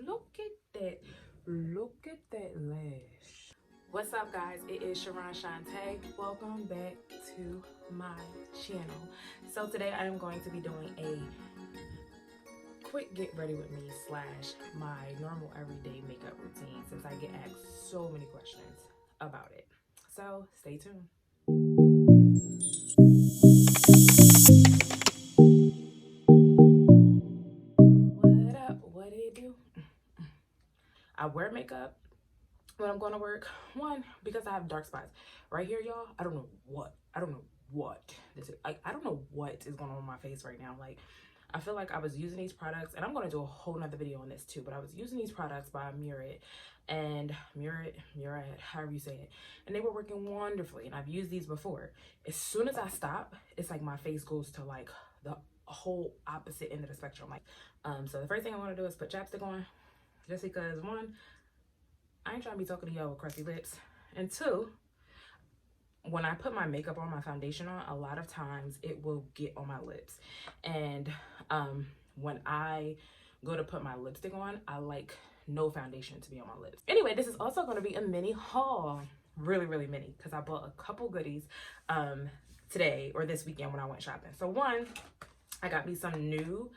Look at that. Look at that lash. What's up, guys? It is Sharon Shantae. Welcome back to my channel. So today I am going to be doing a quick get ready with me slash my normal everyday makeup routine since I get asked so many questions about it. So stay tuned. What up? What do you do? I wear makeup when I'm going to work. One, because I have dark spots right here, y'all. I don't know what this is. I don't know what is going on with my face right now. Like, I feel like I was using these products, and I'm going to do a whole nother video on this too, but I was using these products by Murad, however you say it, and they were working wonderfully, and I've used these before. As soon as I stop, it's like my face goes to like the whole opposite end of the spectrum. Like, so the first thing I want to do is put chapstick on, just because one, I ain't trying to be talking to y'all with crusty lips, and two, when I put my makeup on, my foundation on, a lot of times it will get on my lips. And when I go to put my lipstick on, I like no foundation to be on my lips. Anyway, this is also going to be a mini haul. Really mini, because I bought a couple goodies today or this weekend when I went shopping. So one, I got me some new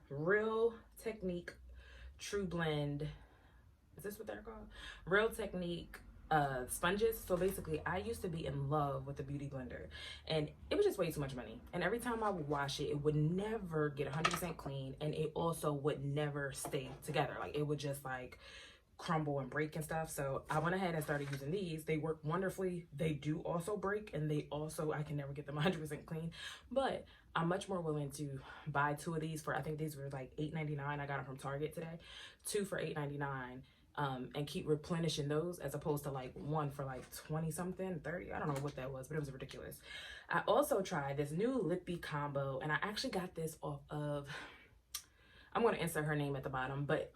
Real Technique True Blend. Is this what they're called? Real Technique sponges. So basically, I used to be in love with the beauty blender, and it was just way too much money. And every time I would wash it, it would never get 100% clean, and it also would never stay together. Like, it would just like crumble and break and stuff. So I went ahead and started using these. They work wonderfully. They do also break, and they also, I can never get them 100% clean, but I'm much more willing to buy two of these for, I think these were like $8.99. I got them from Target today. Two for $8.99. And keep replenishing those as opposed to like one for like 20 something, 30. I don't know what that was, but it was ridiculous. I also tried this new lippy combo, and I actually got this off of, I'm going to insert her name at the bottom, but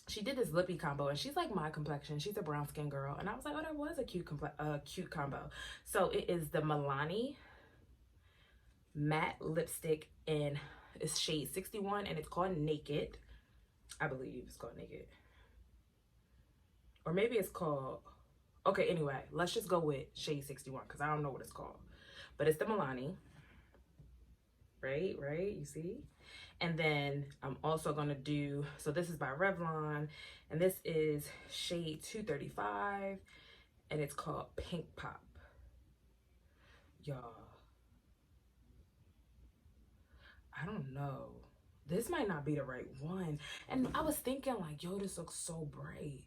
she did this lippy combo, and she's like my complexion. She's a brown skin girl, and I was like, oh, that was a cute combo. So it is the Milani matte lipstick, and it's shade 61, and it's called Naked. I believe it's called Naked. Or maybe it's called, okay, anyway, let's just go with shade 61 because I don't know what it's called. But it's the Milani, right, you see? And then I'm also going to do, so this is by Revlon, and this is shade 235, and it's called Pink Pop. Y'all, I don't know. This might not be the right one. And I was thinking like, yo, this looks so bright.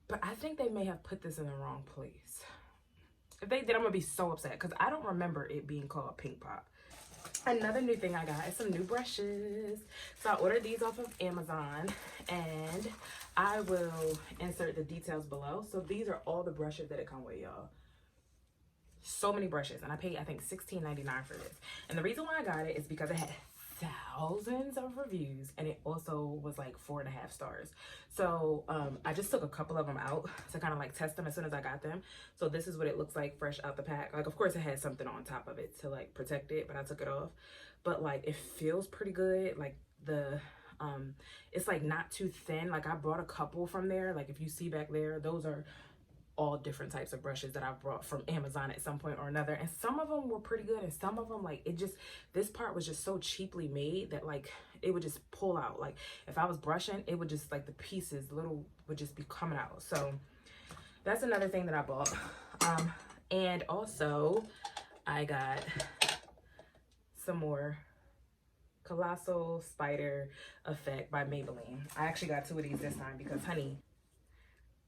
But I think they may have put this in the wrong place. If they did, I'm gonna be so upset because I don't remember it being called Pink Pop. Another new thing I got is some new brushes. So I ordered these off of Amazon, and I will insert the details below. So these are all the brushes that it come with, y'all. So many brushes, and I paid, I think, $16.99 for this. And the reason why I got it is because it had thousands of reviews, and it also was like 4.5 stars. So I just took a couple of them out to kind of like test them as soon as I got them. So this is what it looks like fresh out the pack. Like, of course it has something on top of it to like protect it, but I took it off. But like, it feels pretty good. Like the it's like not too thin. Like, I brought a couple from there. Like, if you see back there, those are all different types of brushes that I've brought from Amazon at some point or another, and some of them were pretty good, and some of them, like, it just, this part was just so cheaply made that like it would just pull out. Like, if I was brushing, it would just, like, the pieces little would just be coming out. So that's another thing that I bought. And also I got some more Colossal Spider Effect by Maybelline. I actually got two of these this time because, honey,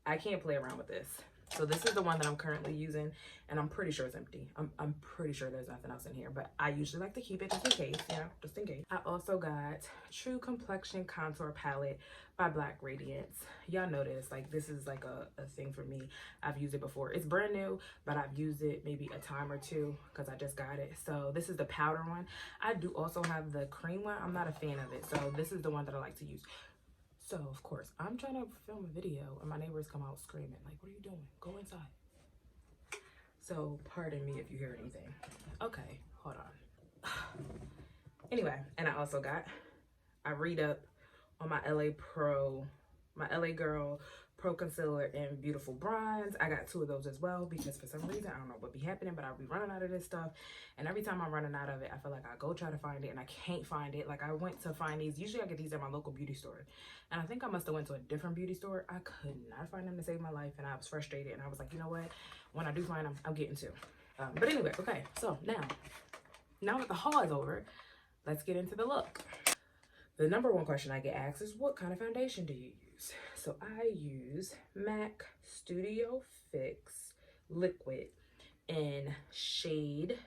I can't play around with this. So this is the one that I'm currently using, and I'm pretty sure it's empty. I'm pretty sure there's nothing else in here, but I usually like to keep it just in case, you know, just in case. I also got True Complexion Contour Palette by Black Radiance. Y'all know this, like, this is like a thing for me. I've used it before. It's brand new, but I've used it maybe a time or two because I just got it. So this is the powder one. I do also have the cream one. I'm not a fan of it, so this is the one that I like to use. So, of course, I'm trying to film a video, and my neighbors come out screaming, like, what are you doing? Go inside. So, pardon me if you hear anything. Okay, hold on. Anyway, and I also got, I read up on my LA Girl Pro Concealer in Beautiful Bronze. I got 2 of those as well because for some reason, I don't know what be happening, but I'll be running out of this stuff. And every time I'm running out of it, I feel like I go try to find it and I can't find it. Like I went to find these. Usually I get these at my local beauty store. And I think I must have went to a different beauty store. I could not find them to save my life. And I was frustrated. And I was like, you know what? When I do find them, I'm getting 2. But anyway, okay. So now that the haul is over, let's get into the look. The number 1 question I get asked is, what kind of foundation do you use? So I use MAC Studio Fix Liquid in shade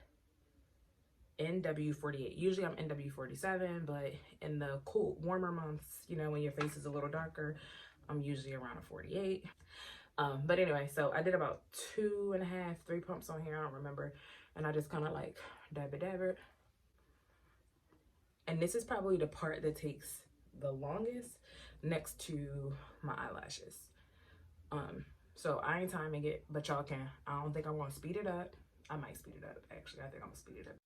NW48. Usually I'm NW47, but in the cool, warmer months, you know, when your face is a little darker, I'm usually around a 48. But anyway, so I did about 2.5, 3 pumps on here, I don't remember. And I just kind of like dab it. And this is probably the part that takes the longest next to my eyelashes. So I ain't timing it, but y'all can. I don't think I'm gonna speed it up. I might speed it up, actually. I think I'm gonna speed it up.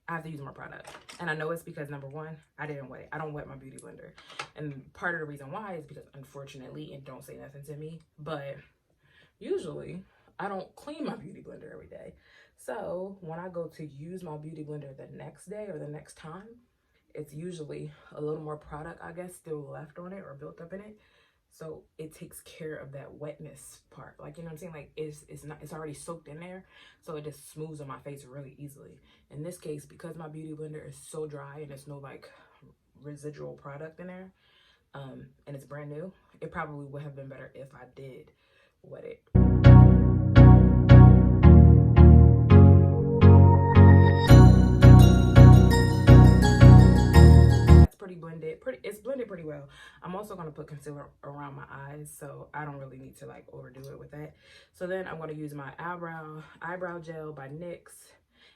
I have to use more product. And I know it's because, number 1, I didn't wet it. I don't wet my beauty blender. And part of the reason why is because, unfortunately, it don't say nothing to me, but usually I don't clean my beauty blender every day. So when I go to use my beauty blender the next day or the next time, it's usually a little more product, I guess, still left on it or built up in it. So it takes care of that wetness part. Like, you know what I'm saying? Like it's already soaked in there. So it just smooths on my face really easily. In this case, because my beauty blender is so dry and there's no like residual product in there, and it's brand new, it probably would have been better if I did wet it. Blended it's blended pretty well. I'm also going to put concealer around my eyes, so I don't really need to like overdo it with that. So then I'm going to use my eyebrow gel by NYX,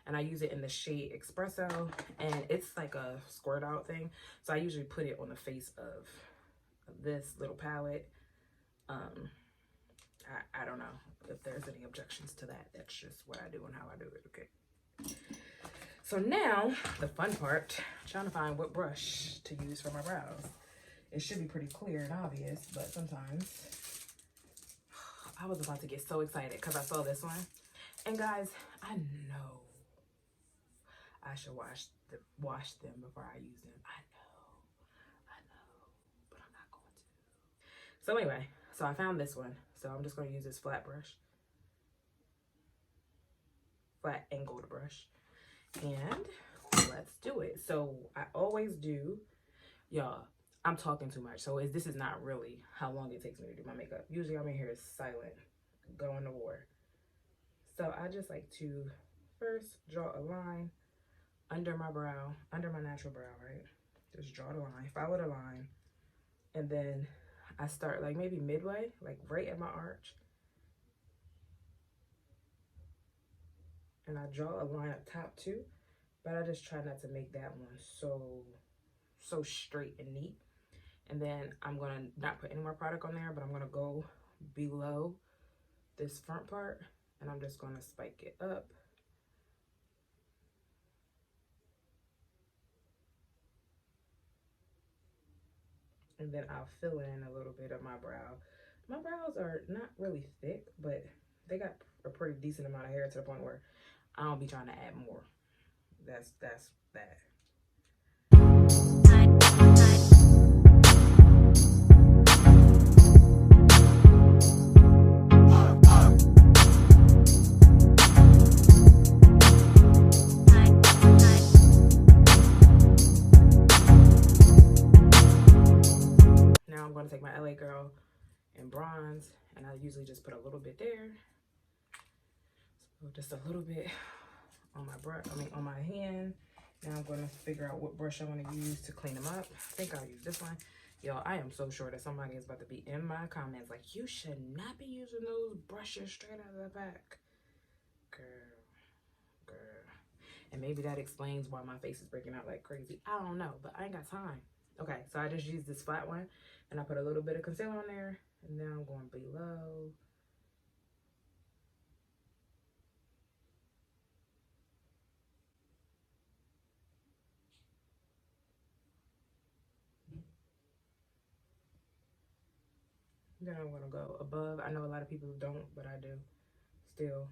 and I use it in the shade Espresso, and it's like a squirt out thing, so I usually put it on the face of this little palette. I don't know if there's any objections to that. That's just what I do and how I do it. Okay, so now the fun part, trying to find what brush to use for my brows. It should be pretty clear and obvious, but sometimes I was about to get so excited because I saw this one. And guys, I know I should wash them before I use them. I know, but I'm not going to. So anyway, so I found this one. So I'm just going to use this flat angled brush. And let's do it. So I always do, y'all, I'm talking too much. So this is not really how long it takes me to do my makeup. Usually I'm in here silent, going to war. So I just like to first draw a line under my brow, under my natural brow, right? Just draw the line, follow the line. And then I start like maybe midway, like right at my arch. And I draw a line up top too, but I just try not to make that one so straight and neat. And then I'm gonna not put any more product on there, but I'm gonna go below this front part and I'm just gonna spike it up. And then I'll fill in a little bit of my brow. My brows are not really thick, but they got a pretty decent amount of hair to the point where I don't be trying to add more. That's that. Now I'm going to take my LA Girl in bronze, and I usually just put a little bit there. So just a little bit on my brush, on my hand. Now I'm going to figure out what brush I want to use to clean them up. I think I'll use this one. Y'all, I am so sure that somebody is about to be in my comments like, you should not be using those brushes straight out of the back. Girl. And maybe that explains why my face is breaking out like crazy. I don't know, but I ain't got time. Okay, so I just used this flat one, and I put a little bit of concealer on there, and now I'm going below. Then I'm gonna go above. I know a lot of people don't, but I do still.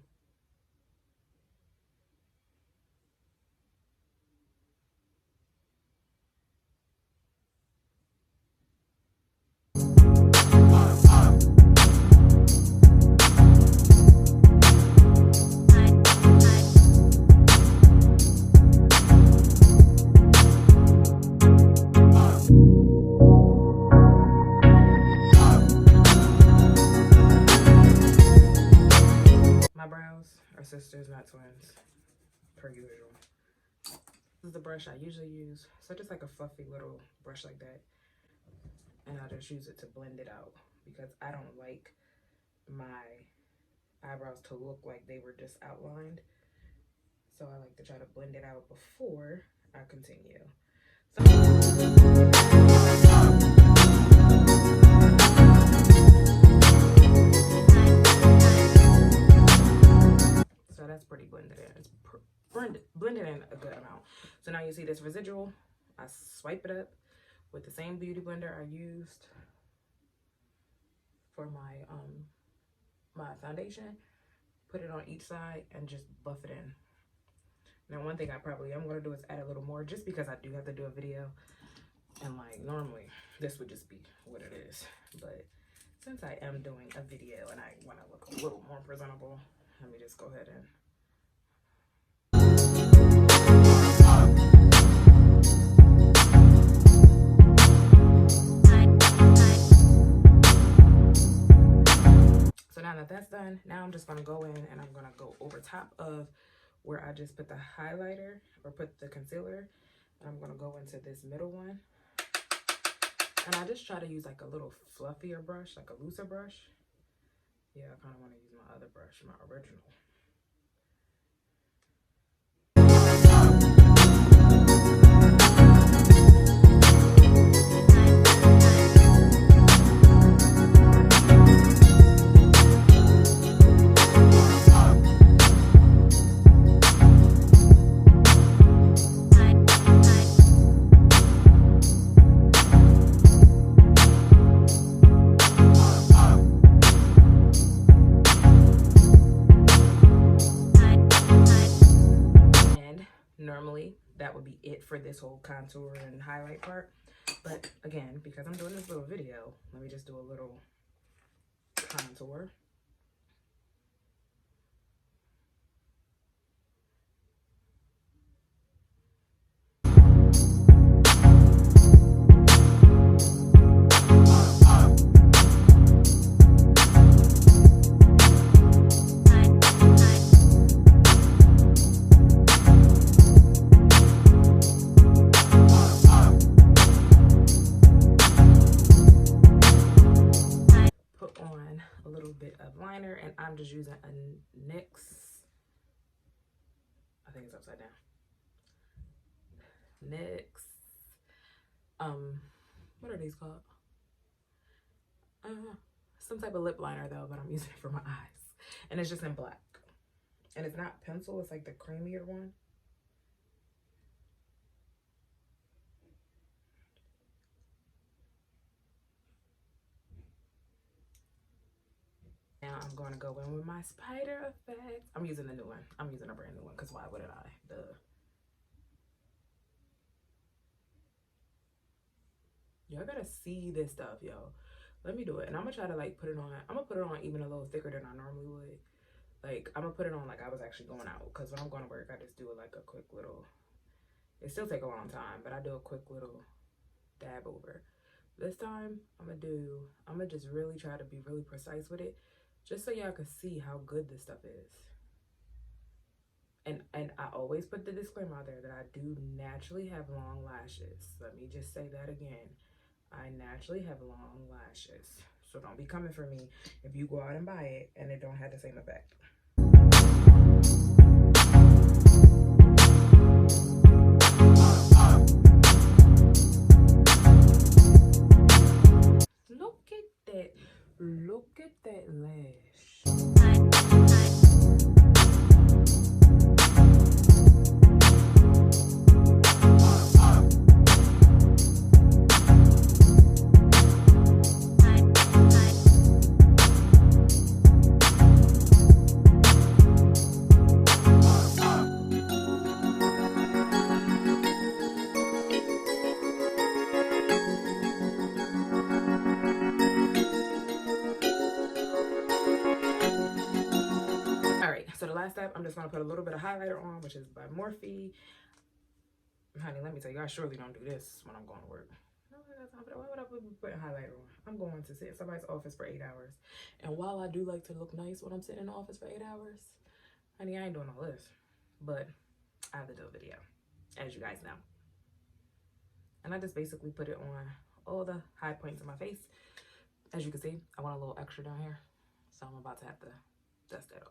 My brows are sisters, not twins, per usual. This is the brush I usually use. So just like a fluffy little brush like that. And I just use it to blend it out because I don't like my eyebrows to look like they were just outlined. So I like to try to blend it out before I continue. So that's pretty blended in. It's blended in a good amount. So now you see this residual. I swipe it up with the same beauty blender I used for my my foundation. Put it on each side and just buff it in. Now one thing I probably am going to do is add a little more just because I do have to do a video. And like normally this would just be what it is. But since I am doing a video and I want to look a little more presentable, let me just go ahead and so now that that's done, now I'm just going to go in and I'm going to go over top of where I just put the highlighter or put the concealer. And I'm going to go into this middle one. And I just try to use like a little fluffier brush, like a looser brush. Yeah, I kind of want to use my other brush, my original. Normally that would be it for this whole contour and highlight part, but again, because I'm doing this little video, let me just do a little contour. And I'm just using a NYX, I think it's upside down, NYX, what are these called? Some type of lip liner though, but I'm using it for my eyes, and it's just in black, and it's not pencil, it's like the creamier one. Now I'm going to go in with my spider effect. I'm using the new one. I'm using a brand new one because why wouldn't I? Duh. Y'all gotta see this stuff, yo. Let me do it. And I'm gonna try to like put it on. I'm gonna put it on even a little thicker than I normally would. Like I'm gonna put it on like I was actually going out, because when I'm going to work, I just do it like a quick little. It still take a long time, but I do a quick little dab over. This time I'm gonna just really try to be really precise with it, just so y'all can see how good this stuff is. And I always put the disclaimer out there that I do naturally have long lashes. Let me just say that again. I naturally have long lashes. So don't be coming for me if you go out and buy it and it don't have the same effect. Look at that. Look at that lash. just gonna put a little bit of highlighter on, which is by Morphe. Honey, let me tell you, I surely don't do this when I'm going to work. Why would I be putting highlighter on? I'm going to sit in somebody's office for 8 hours. And while I do like to look nice when I'm sitting in the office for 8 hours, honey, I ain't doing all this. But I have to do a video, as you guys know. And I just basically put it on all the high points of my face. As you can see, I want a little extra down here. So I'm about to have to dust that off.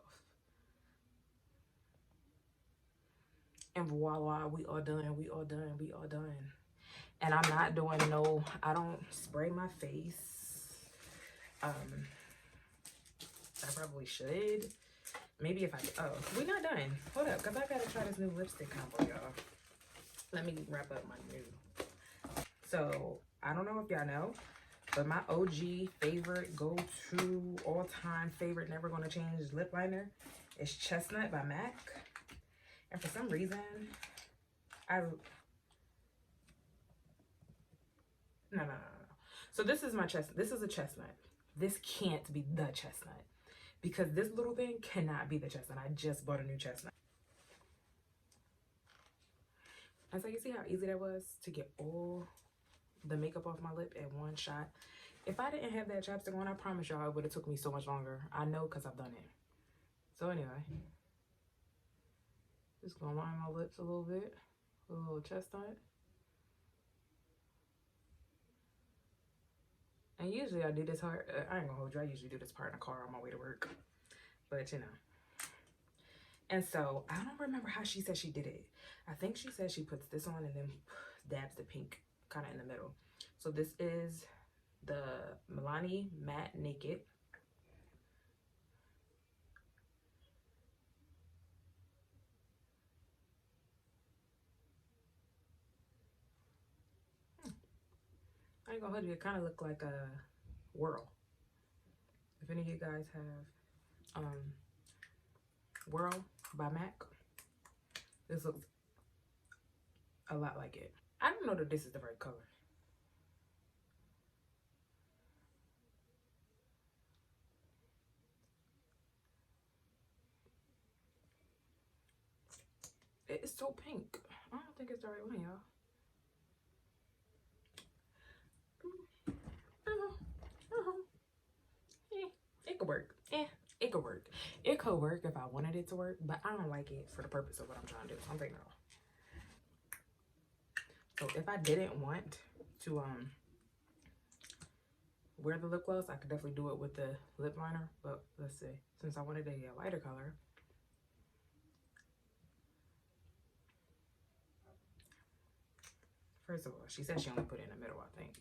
And voila, we all done, we all done, we all done. And I'm not doing no, I don't spray my face. I probably should. Maybe if I, oh, we're not done. Hold up, because I gotta try this new lipstick combo, y'all. Let me wrap up my new. So, I don't know if y'all know, but my OG favorite, go-to, all-time favorite, never gonna change lip liner is Chestnut by MAC. And for some reason, no. So this is my chestnut. This is a chestnut. This can't be the chestnut because this little thing cannot be the chestnut. I just bought a new chestnut. And so you see how easy that was to get all the makeup off my lip in one shot. If I didn't have that chapstick on, I promise y'all it would have took me so much longer. I know because I've done it. So anyway. Just gonna line my lips a little bit, a little chestnut. And usually I do this part, I ain't gonna hold you, I usually do this part in the car on my way to work. But you know. And so, I don't remember how she said she did it. I think she said she puts this on and then dabs the pink kind of in the middle. So this is the Milani Matte Naked. I ain't gonna hold you, it kind of look like a Whirl. If any of you guys have Whirl by MAC, this looks a lot like it. I don't know that this is the right color. It's so pink. I don't think it's the right one, y'all. It could work. It could work. It could work if I wanted it to work, but I don't like it for the purpose of what I'm trying to do. So I'm taking it off. So if I didn't want to wear the lip gloss, I could definitely do it with the lip liner. But let's see. Since I wanted a lighter color, first of all, she said she only put it in the middle, I think.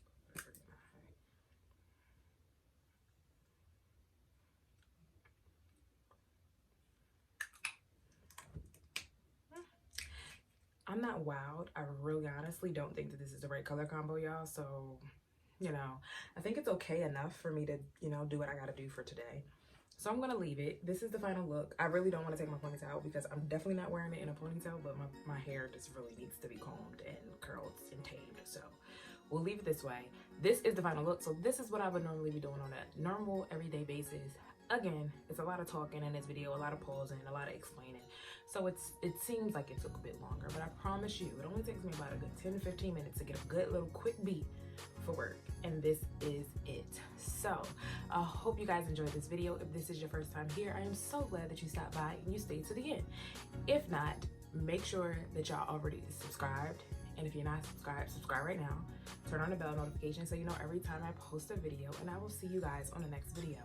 I'm not wowed. I really honestly don't think that this is the right color combo, y'all. So, you know, I think it's okay enough for me to, you know, do what I gotta do for today. So I'm gonna leave it. This is the final look. I really don't want to take my ponytail out because I'm definitely not wearing it in a ponytail, but my hair just really needs to be combed and curled and tamed. So we'll leave it this way. This is the final look. So this is what I would normally be doing on a normal everyday basis. Again, it's a lot of talking in this video, a lot of pausing, a lot of explaining. So it seems like it took a bit longer, but I promise you, it only takes me about a good 10 to 15 minutes to get a good little quick beat for work. And this is it. So I hope you guys enjoyed this video. If this is your first time here, I am so glad that you stopped by and you stayed to the end. If not, make sure that y'all already subscribed. And if you're not subscribed, subscribe right now. Turn on the bell notification so you know every time I post a video, and I will see you guys on the next video.